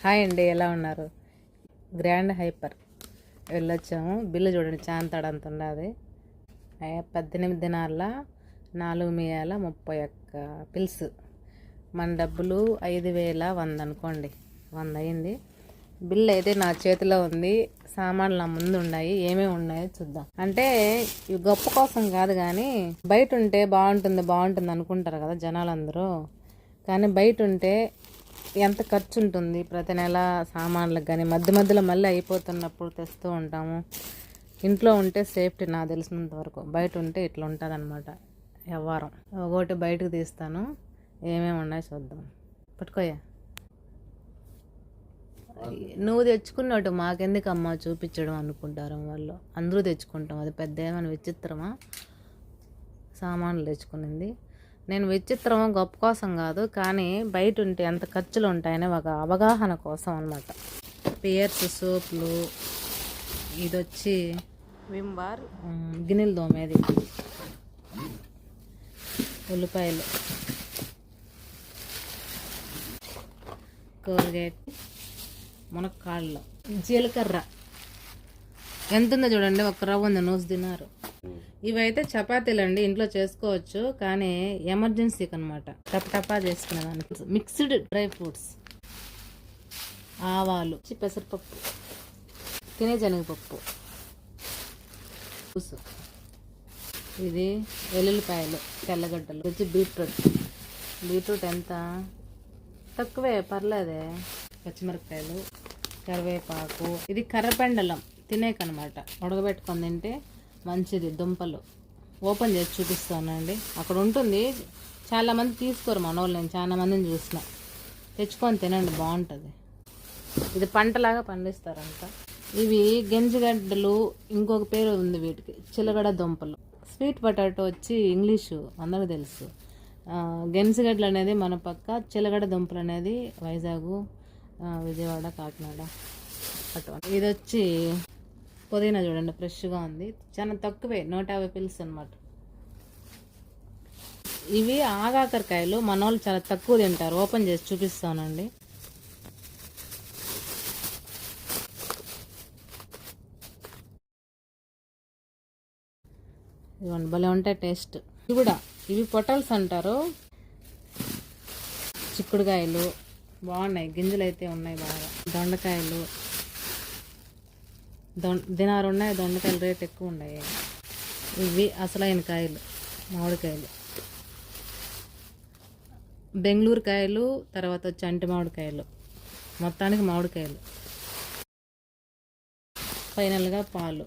Hi అండి, ఎలా ఉన్నారు? Grand hyper వెళ్ళొచ్చాము. బిల్లు చూడండి, చాంతాడంత ఉన్నది. 18 దినాల 4,131 పిల్స్. మన డబ్బులు 5,100 అనుకోండి, 100 అయింది. బిల్లు అయితే నా చేతిలో ఉంది. సామాన్లు నా ముందు ఉన్నాయి. ఏమేమి ఉన్నాయో చూద్దాం. అంటే ఇవి గొప్ప కోసం కాదు, కానీ బయట ఉంటే బాగుంటుంది అనుకుంటారు కదా జనాలందరూ. కానీ బయట ఉంటే ఎంత ఖర్చు ఉంటుంది ప్రతి నెల సామాన్లకు, కానీ మధ్యలో మళ్ళీ అయిపోతున్నప్పుడు తెస్తూ ఉంటాము. ఇంట్లో ఉంటే సేఫ్టీ నాకు తెలిసినంత వరకు. బయట ఉంటే ఇట్లా ఉంటుంది అనమాట వ్యవహారం. ఒకటి బయటకు తీస్తాను, ఏమేమి ఉన్నాయో చూద్దాం. పట్టుకోయా, నువ్వు తెచ్చుకున్నట్టు మాకెందుకమ్మా చూపించడం అనుకుంటారు వాళ్ళు. అందరూ తెచ్చుకుంటాం, అది పెద్ద ఏమైనా విచిత్రమా? సామాన్లు తెచ్చుకునింది నేను విచిత్రమో గొప్ప కోసం కాదు, కానీ బయట ఉంటే ఎంత ఖర్చులు ఉంటాయనే ఒక అవగాహన కోసం అనమాట. పియర్స్ సోపులు, ఇది వచ్చి విమ్ బార్ గిన్నెలు దోమేది, ఉల్లిపాయలు, కోల్గేట్, మునక్కాళ్ళు, జీలకర్ర ఎంత ఉందో చూడండి. ఒక రవ్వ ఉంది, నూసి తిన్నారు. ఇవైతే చపాతీలు అండి, ఇంట్లో చేసుకోవచ్చు, కానీ ఎమర్జెన్సీకి అనమాట, టపా చేసుకునేదానికి. మిక్స్డ్ డ్రై ఫ్రూట్స్, ఆవాలు, పెసరపప్పు, తినే శనగపప్పు, ఇది వెల్లుల్లిపాయలు, తెల్లగడ్డలు, వచ్చి బీట్రూట్ ఎంత తక్కువే, పర్లేదే. పచ్చిమిరపకాయలు, కరివేపాకు, ఇది కర్రపెండలం తినేకనమాట, ఉడకబెట్టుకొని తింటే మంచిది. దుంపలు ఓపెన్ చేసి చూపిస్తానండి, అక్కడ ఉంటుంది. చాలామంది తీసుకోరు మనోళ్ళు, నేను చాలా మందిని చూసిన. తెచ్చుకొని తినండి, బాగుంటుంది. ఇది పంటలాగా పండిస్తారంట. ఇవి గెంజిగడ్డలు, ఇంకొక పేరు ఉంది వీటికి, చిలగడ దుంపలు. స్వీట్ పొటాటో వచ్చి ఇంగ్లీషు అందరూ తెలుసు. గెంజిగడ్డలు అనేది మన పక్క, చిలగడ దుంపలు అనేది వైజాగ్, విజయవాడ, కాకినాడ అటు. ఇది వచ్చి పుదీనా చూడండి, ఫ్రెష్గా ఉంది. చాలా తక్కువే, 150 పిల్స్ అనమాట. ఇవి ఆగాకరకాయలు, మన వాళ్ళు చాలా తక్కువ తింటారు. ఓపెన్ చేసి చూపిస్తానండి. ఇవ్వండి, భలే ఉంటాయి టేస్ట్. ఇవి కూడా, ఇవి పొటల్స్ అంటారు. చిక్కుడుకాయలు బాగున్నాయి, గింజలు అయితే ఉన్నాయి బాగా. దొండకాయలు, దినారు ఉన్నాయి. దొండకాయలు రేట్ ఎక్కువ ఉన్నాయి. ఇవి అసలైన కాయలు, మామిడికాయలు, బెంగళూరు కాయలు, తర్వాత వచ్చి అంటి మామిడికాయలు. మొత్తానికి మామిడికాయలు. ఫైనల్గా పాలు.